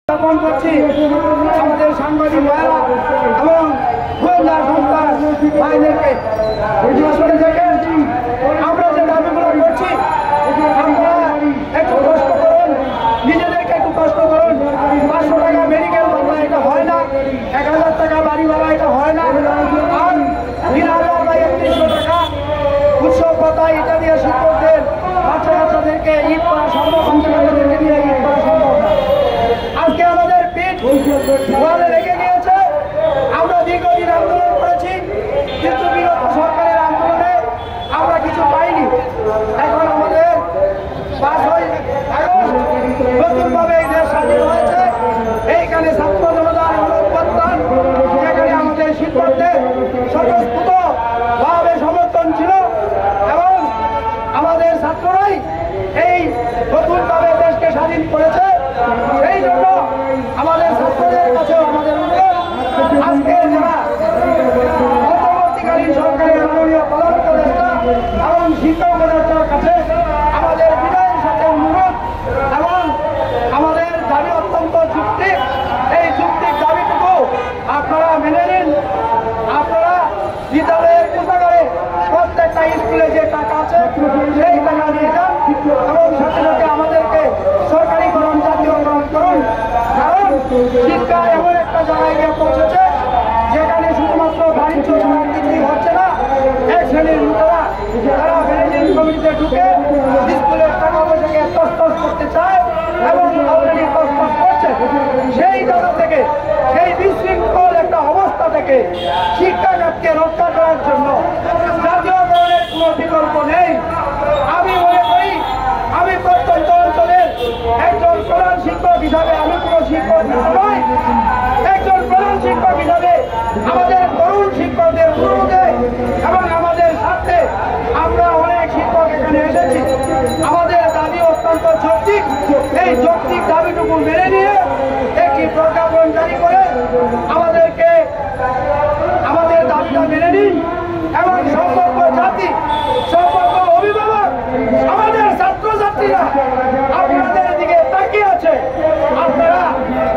জ্ঞাপন করছি আমাদের সাংবাদিক ভাইরা এবং গোয়েন্দা সংস্থার ভাইদেরকে আমরা যে দাবিগুলো করছি আপনারা একটু কষ্ট করুন, নিজেদেরকে একটু কষ্ট করুন। 500 টাকা মেডিকেল ভাড়া এটা হয় না, 1000 টাকা বাড়ি ভাড়া এটা হয় না, আর 3000 বা 3100 টাকা উৎসব ভাতা এটা দিয়ে শিক্ষকদের বাচ্চাদেরকে ঈদ করা সম্ভব, বাচ্চাদেরকে দিয়ে ঈদ করা সম্ভব না। আজকে আমাদের পিঠ ওয়ালে রেখে গিয়েছে। আমরা দীর্ঘদিন আন্দোলন করেছি, কিন্তু বিগত সরকারের আন্দোলনে আমরা কিছু পাইনি। এখন আমাদের 5ই আগস্ট নতুনভাবে এই দেশ স্বাধীন হয়েছে। এইখানে ছাত্র জনতার অভ্যুত্থান, যেখানে আমাদের শিক্ষকদের স্বতঃস্ফূর্তভাবে সমর্থন ছিল এবং আমাদের ছাত্ররাই এই নতুনভাবে দেশকে স্বাধীন করেছে। সেই জন্য আমাদের ছাত্রদের কাছেও আমাদের অনুরোধ, আজকে যারা অন্তর্বর্তীকালীন সরকারের মাননীয় প্রধান উপদেষ্টা এবং শিক্ষা উপদেষ্টার কাছে আমাদের বিনয়ের সাথে অনুরোধ এবং আমাদের দাবি অত্যন্ত যৌক্তিক। এই যৌক্তিক দাবিটুকু আপনারা মেনে নিন। আপনারা বিদ্যালয়ের কোষাগারে প্রত্যেকটা স্কুলে যে টাকা আছে সেই টাকা দিয়ে যান এবং সাথে সাথে আমাদেরকে সরকারিকরণ, জাতীয়করণ করুন। কারণ শিক্ষা এমন একটা জায়গায় গিয়ে পৌঁছেছে যেখানে শুধুমাত্র বাণিজ্য ছাড়া কিছুই হচ্ছে না। এক শ্রেণীর লোকেরা তারা ম্যানেজিং কমিটিতে ঢুকে স্কুলের টাকা পয়সাকে তছনছ করতে চায় এবং অলরেডি তছনছ করছে। সেই জায়গা থেকে, সেই বিশৃঙ্খল একটা অবস্থা থেকে শিক্ষা খাতকে রক্ষা করার জন্য জাতীয়করণের কোনো বিকল্প নেই। আমি মনে করি, আমি প্রত্যন্ত অঞ্চলের একজন প্রধান শিক্ষক হিসাবে, আমি কোনো শিক্ষক নয়, একজন প্রধান শিক্ষক হিসাবে আমাদের তরুণ শিক্ষকদের অনুরোধে এবং আমাদের সাথে আমরা অনেক শিক্ষক এখানে এসেছি। আমাদের দাবি অত্যন্ত যৌক্তিক। এই যৌক্তিক দাবিটুকু মেনে নিয়ে একটি প্রজ্ঞাপন জারি করে আমাদেরকে আমাদের দাবিটা মেনে নিন এবং সম্পর্ক জাতি, সম্পর্ক অভিভাবক, আমাদের ছাত্রছাত্রীরা আপনাদের দিকে তাকিয়ে আছে। আপনারা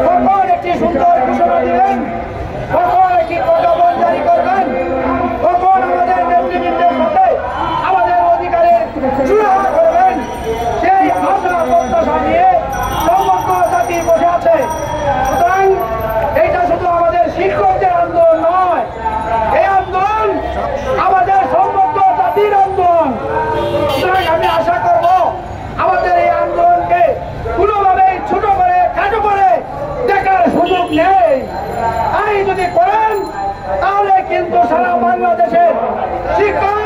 কখন একটি সুন্দর ঘোষণা দিবেন, কখন একটি প্রজ্ঞাপন জারি করবেন, কখন আমাদের নেতৃবৃন্দের সাথে আমাদের অধিকারের সুরাহা করবেন, সেই আশা প্রত্যাশা নিয়ে সমগ্র জাতি বসে আছে। সুতরাং এইটা শুধু আমাদের শিক্ষকদের আন্দোলন নয়, এই আন্দোলন আমাদের সমগ্র জাতির আন্দোলন। সুতরাং আমি আশা করব আমাদের এই আন্দোলনকে কোনোভাবেই ছোট করে, খাটো করে দেখার সুযোগ নেই। তাই যদি করেন তাহলে কিন্তু সারা বাংলাদেশের শিক্ষক